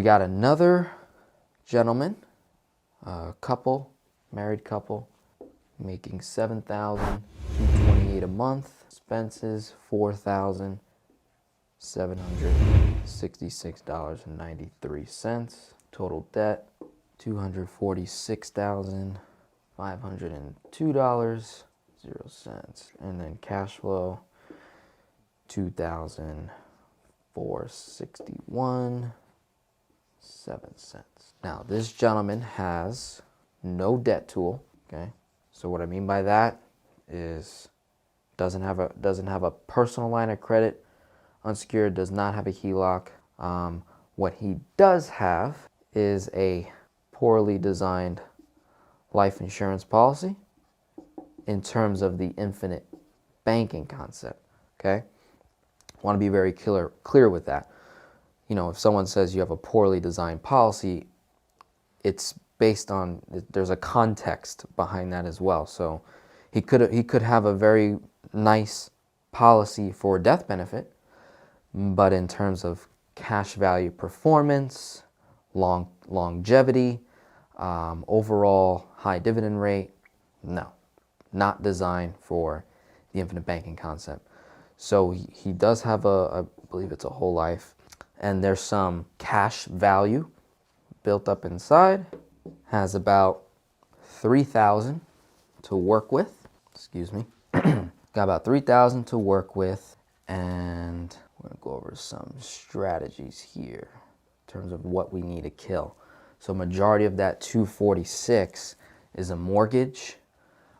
got another gentleman, married couple, making $7,228 a month. Expenses $4,766.93. Total debt $246,502.00. And then cash flow $2,461.07. Now this gentleman has no debt tool. Okay, so what I mean by that is doesn't have a personal line of credit, unsecured, does not have a HELOC. What he does have is a poorly designed life insurance policy in terms of the infinite banking concept. Okay, I want to be very clear with that. You know, if someone says you have a poorly designed policy, it's based on, there's a context behind that as well. So he could have a very nice policy for death benefit, but in terms of cash value performance, longevity, overall high dividend rate, no, not designed for the infinite banking concept. So he does have I believe it's a whole life, and there's some cash value built up inside. Has about $3,000 to work with. Excuse me. Got about $3,000 to work with, and we're gonna go over some strategies here in terms of what we need to kill. So majority of that 246 is a mortgage.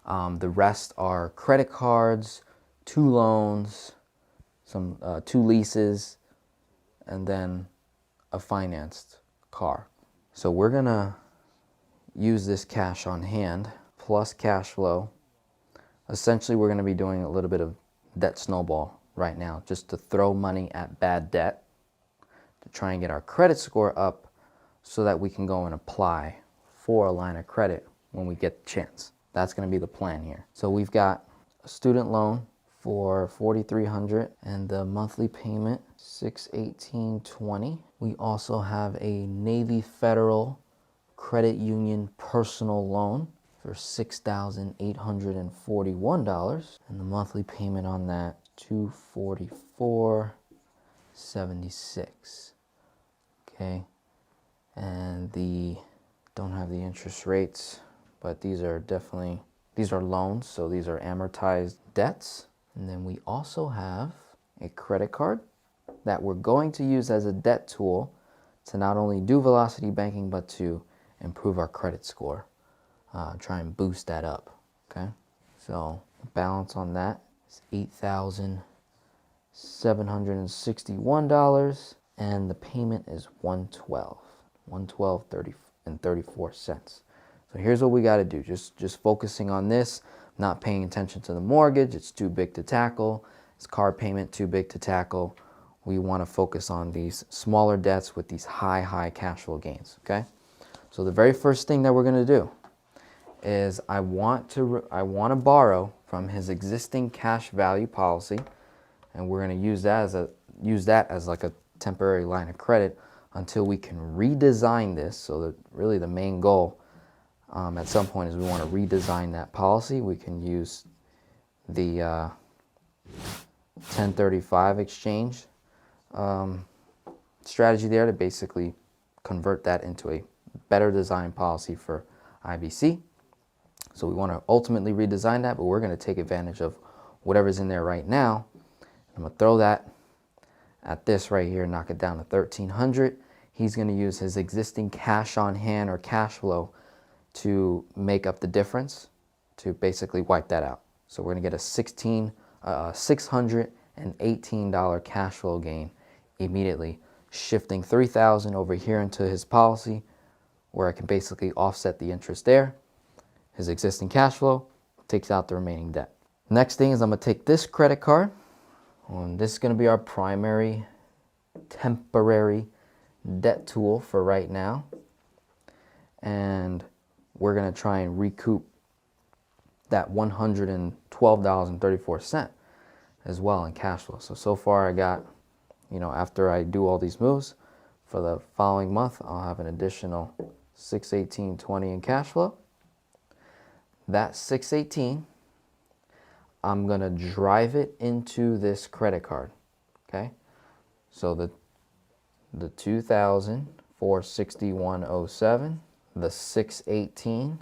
The rest are credit cards, 2 loans, some 2 leases, and then a financed car. So we're gonna use this cash on hand plus cash flow. Essentially, we're gonna be doing a little bit of debt snowball right now, just to throw money at bad debt to try and get our credit score up so that we can go and apply for a line of credit when we get the chance. That's gonna be the plan here. So we've got a student loan for $4,300 and the monthly payment $618.20. We also have a Navy Federal Credit Union personal loan for $6,841, and the monthly payment on that $244.76. Okay, and don't have the interest rates, but these are loans, so these are amortized debts. And then we also have a credit card that we're going to use as a debt tool to not only do velocity banking, but to improve our credit score, try and boost that up. Okay, so the balance on that is $8,761, and the payment is $112.34. So here's what we got to do. Just focusing on this, not paying attention to the mortgage. It's too big to tackle. It's car payment, too big to tackle. We want to focus on these smaller debts with these high cash flow gains. Okay. So the very first thing that we're going to do is I want to borrow from his existing cash value policy, and we're going to use that as like a temporary line of credit until we can redesign this. So that really the main goal at some point is we want to redesign that policy. We can use the 1035 exchange strategy there to basically convert that into a better design policy for IBC. So we want to ultimately redesign that, but we're going to take advantage of whatever's in there right now. I'm going to throw that at this right here, knock it down to $1,300. He's going to use his existing cash on hand or cash flow to make up the difference, to basically wipe that out. So we're going to get a $618 cash flow gain immediately, shifting $3,000 over here into his policy, where I can basically offset the interest there. His existing cash flow takes out the remaining debt. Next thing is I'm going to take this credit card, and this is going to be our primary temporary debt tool for right now, and we're going to try and recoup that $112.34 as well in cash flow. So far I got, after I do all these moves, For the following month, I'll have an additional $618.20 in cash flow. That $618, I'm gonna drive it into this credit card. Okay, so the 2,461.07, the 618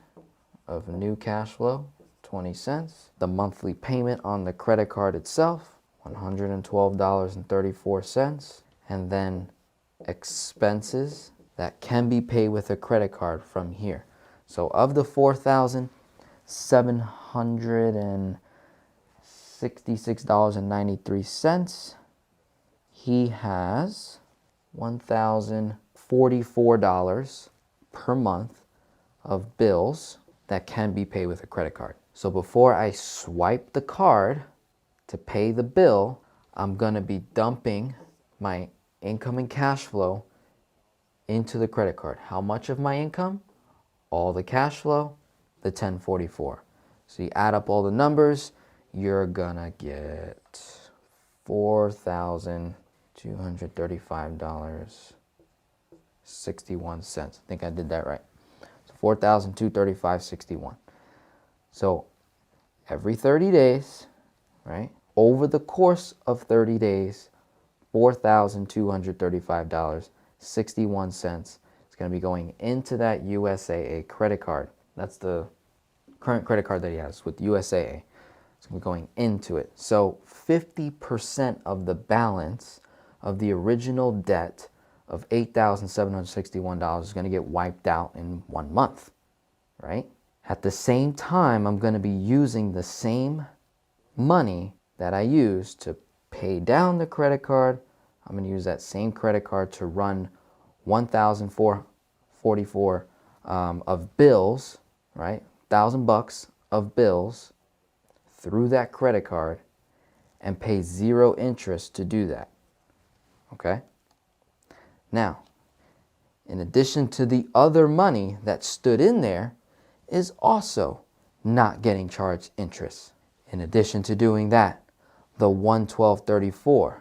of new cash flow, 20 cents. The monthly payment on the credit card itself, $112.34. And then expenses that can be paid with a credit card from here. So of the $4,766.93, he has $1,044 per month of bills that can be paid with a credit card. So before I swipe the card to pay the bill, I'm gonna be dumping my income and cash flow into the credit card. How much of my income? All the cash flow, the 1044. So you add up all the numbers, you're gonna get $4,235.61. I think I did that right. So $4,235.61. So every 30 days, right? Over the course of 30 days, $4,235.61 is going to be going into that USAA credit card. That's the current credit card that he has with USAA. It's going to be going into it. So 50% of the balance of the original debt of $8,761 is going to get wiped out in 1 month, right? At the same time, I'm going to be using the same money that I used to pay down the credit card. I'm going to use that same credit card to run $1,444 of bills, right? $1,000 of bills through that credit card and pay 0 interest to do that. Okay? Now, in addition to the other money that stood in there, is also not getting charged interest. In addition to doing that, the $112.34,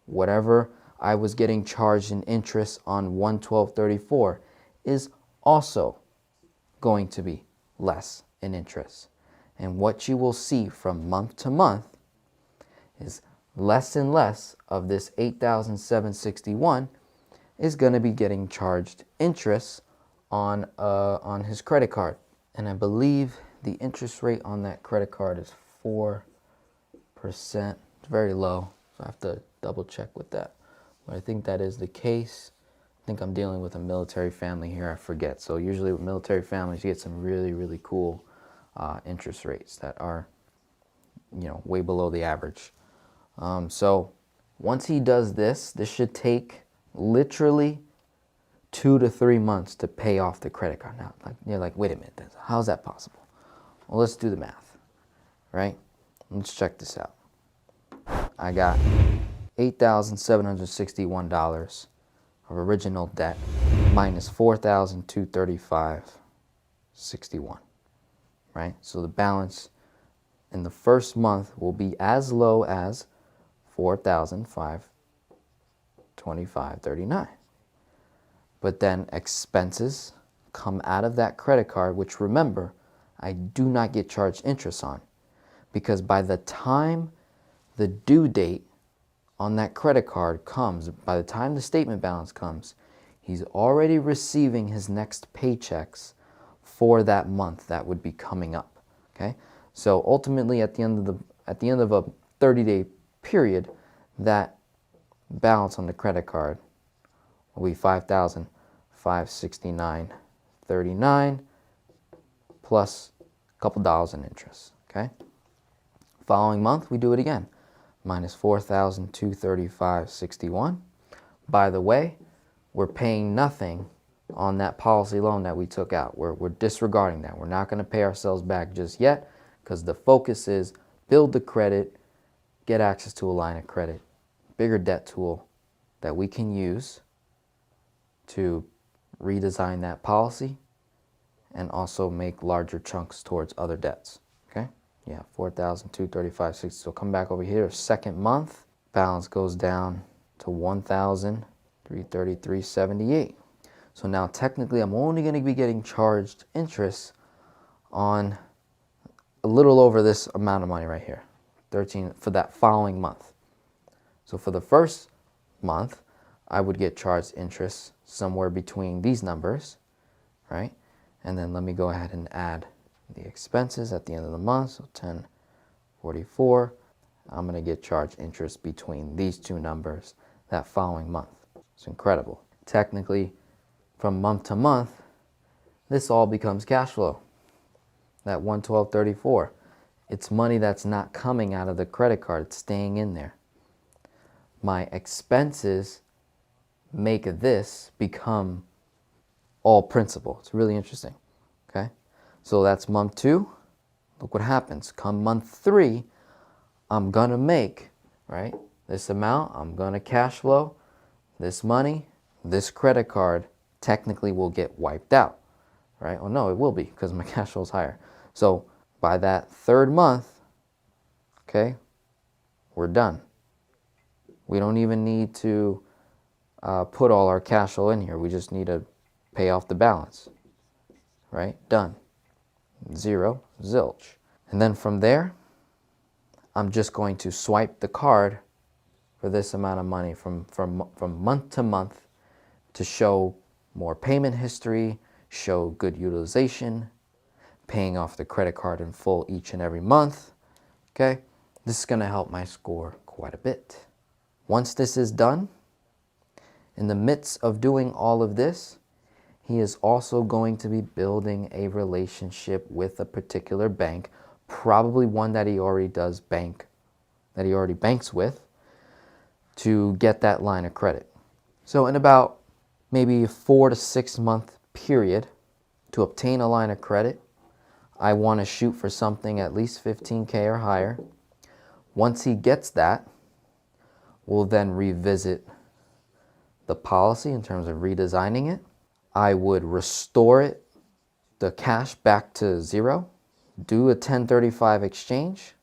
whatever I was getting charged in interest on $112.34 is also going to be less in interest. And what you will see from month to month is less and less of this $8,761 is going to be getting charged interest on his credit card. And I believe the interest rate on that credit card is 4%. It's very low, so I have to double check with that. But I think that is the case. I think I'm dealing with a military family here, I forget. So usually with military families, you get some really, really cool interest rates that are, you know, way below the average. So once he does this, this should take literally 2 to 3 months to pay off the credit card. Now, you're like, wait a minute, how is that possible? Well, let's do the math, right? Let's check this out. I got $8,761 of original debt minus $4,235.61, right? So the balance in the first month will be as low as $4,525.39. But then expenses come out of that credit card, which remember, I do not get charged interest on, because by the time the due date on that credit card comes, by the time the statement balance comes, he's already receiving his next paychecks for that month that would be coming up. Okay, so ultimately at the end of a 30-day period, that balance on the credit card will be $5,569.39 plus a couple dollars in interest. Okay, following month we do it again, minus $4,235.61. By the way, we're paying nothing on that policy loan that we took out. We're disregarding that. We're not going to pay ourselves back just yet, because the focus is build the credit, get access to a line of credit, bigger debt tool that we can use to redesign that policy and also make larger chunks towards other debts. Okay? Yeah, $4,235.60. So come back over here, second month, balance goes down to $1,000. 333.78. So now technically I'm only going to be getting charged interest on a little over this amount of money right here, 13 for that following month. So for the first month, I would get charged interest somewhere between these numbers, right? And then let me go ahead and add the expenses at the end of the month. So 1044. I'm going to get charged interest between these two numbers that following month. It's incredible. Technically, from month to month, this all becomes cash flow. That 112.34. It's money that's not coming out of the credit card. It's staying in there. My expenses make this become all principal. It's really interesting. Okay, so that's month 2. Look what happens. Come month 3, I'm gonna make, right, this amount. I'm gonna cash flow this money. This credit card technically will get wiped out, right? Oh no, it will be because my cash flow is higher. So by that 3rd month, okay, we're done. We don't even need to put all our cash flow in here. We just need to pay off the balance, right? Done. 0, zilch. And then from there, I'm just going to swipe the card for this amount of money from month to month to show more payment history, show good utilization, paying off the credit card in full each and every month. Okay, this is going to help my score quite a bit. Once this is done, in the midst of doing all of this, he is also going to be building a relationship with a particular bank, probably one that he already banks with, to get that line of credit. So in about maybe a 4 to 6 month period to obtain a line of credit, I want to shoot for something at least 15K or higher. Once he gets that, we'll then revisit the policy in terms of redesigning it. I would restore it, the cash back to 0, do a 1035 exchange,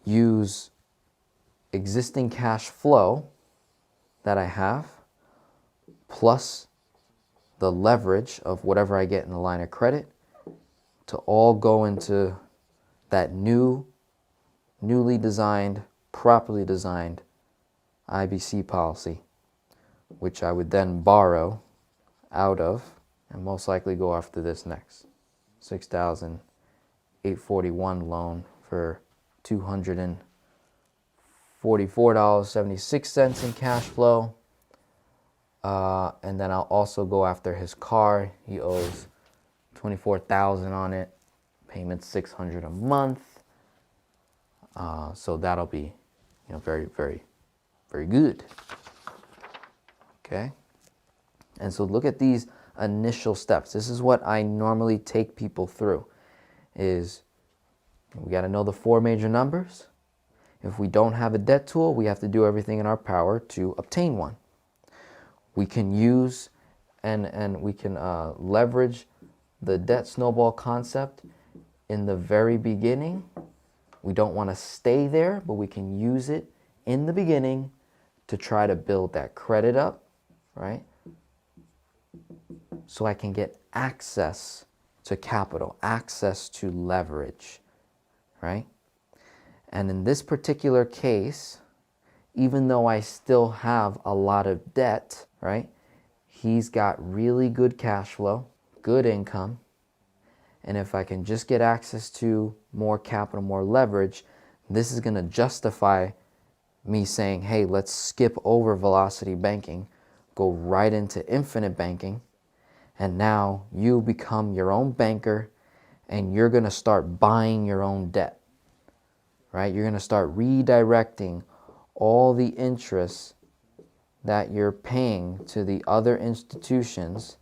use existing cash flow that I have, plus the leverage of whatever I get in the line of credit, to all go into that newly designed, properly designed IBC policy, which I would then borrow out of and most likely go after this next. $6,841 loan for $244.76 in cash flow. And then I'll also go after his car. He owes $24,000 on it. Payment's $600 a month. So that'll be, very, very, very good. Okay. And so look at these initial steps. This is what I normally take people through. Is we got to know the 4 major numbers. If we don't have a debt tool, we have to do everything in our power to obtain one. We can use and we can leverage the debt snowball concept in the very beginning. We don't want to stay there, but we can use it in the beginning to try to build that credit up, right? So I can get access to capital, access to leverage, right? And in this particular case, even though I still have a lot of debt, right? He's got really good cash flow, good income. And if I can just get access to more capital, more leverage, this is going to justify me saying, hey, let's skip over velocity banking, go right into infinite banking. And now you become your own banker and you're going to start buying your own debt, right? You're going to start redirecting all the interest that you're paying to the other institutions,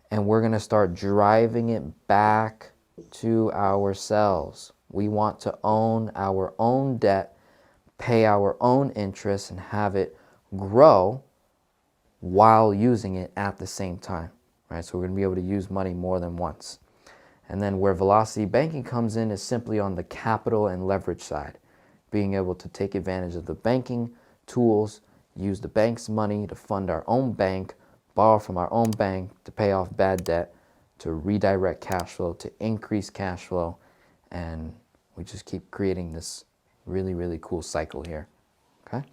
and we're going to start driving it back to ourselves. We want to own our own debt, pay our own interest, and have it grow while using it at the same time, right? So we're going to be able to use money more than once. And then where velocity banking comes in is simply on the capital and leverage side, being able to take advantage of the banking tools use the bank's money to fund our own bank, borrow from our own bank to pay off bad debt, to redirect cash flow, to increase cash flow, and we just keep creating this really, really cool cycle here, okay?